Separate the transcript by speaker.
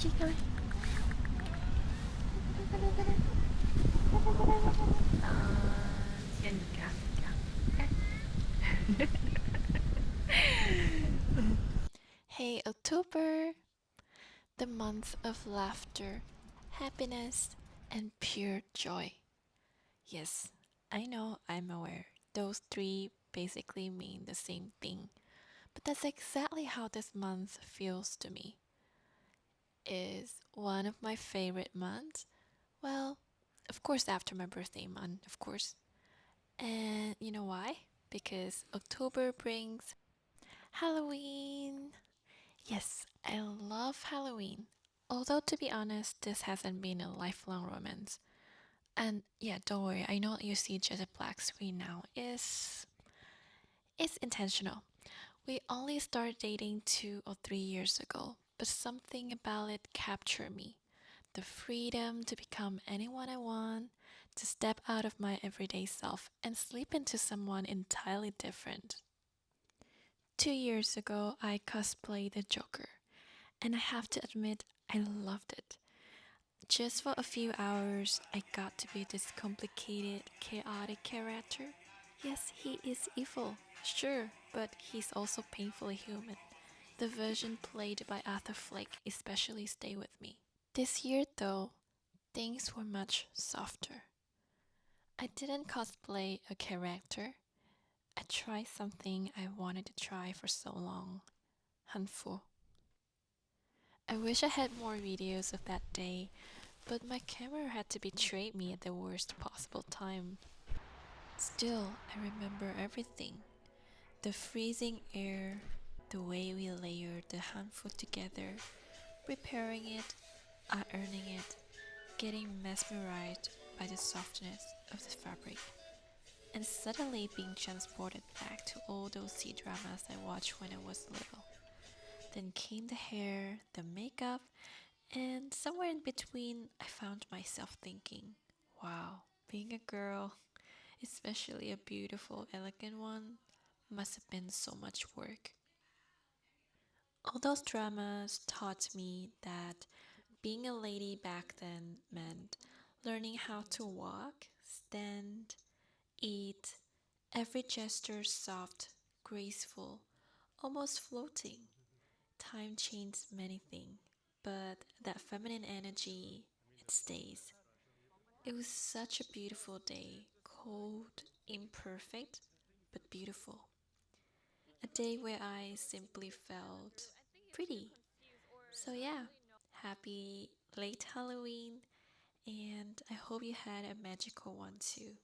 Speaker 1: Keep going. Yan ka. Hey, October, the month of laughter, happiness, and pure joy. Yes, I know, I'm aware. Those three basically mean the same thing, but that's exactly how this month feels to me. Is one of my favorite months. Well, of course, after my birthday month, of course. And you know why? Because October brings Halloween. Yes, I love Halloween. Although, to be honest, this hasn't been a lifelong romance. And yeah, don't worry, I know you see just a black screen now. It's intentional. We only started dating 2 or 3 years ago, but something about it captured me. The freedom to become anyone I want, to step out of my everyday self and slip into someone entirely different. 2 years ago, I cosplayed the Joker, and I have to admit, I loved it. Just for a few hours, I got to be this complicated, chaotic character. Yes, he is evil, sure, but he's also painfully human. The version played by Arthur Fleck especially stay with me. This year, though, things were much softer. I didn't cosplay a character. I tried something I wanted to try for so long. Hanfu. I wish I had more videos of that day, but my camera had to betray me at the worst possible time. Still, I remember everything. The freezing air, the way we layered the Hanfu together, preparing it, ironing it, getting mesmerized by the softness of the fabric, and suddenly being transported back to all those C-dramas I watched when I was little. Then came the hair, the makeup, and somewhere in between, I found myself thinking, wow, being a girl, especially a beautiful, elegant one, must have been so much work. All those dramas taught me that being a lady back then meant learning how to walk, stand, eat, every gesture soft, graceful, almost floating. Time changed many things, but that feminine energy, it stays. It was such a beautiful day, cold, imperfect, but beautiful. A day where I simply felt pretty. So, yeah, happy late Halloween, and I hope you had a magical one too.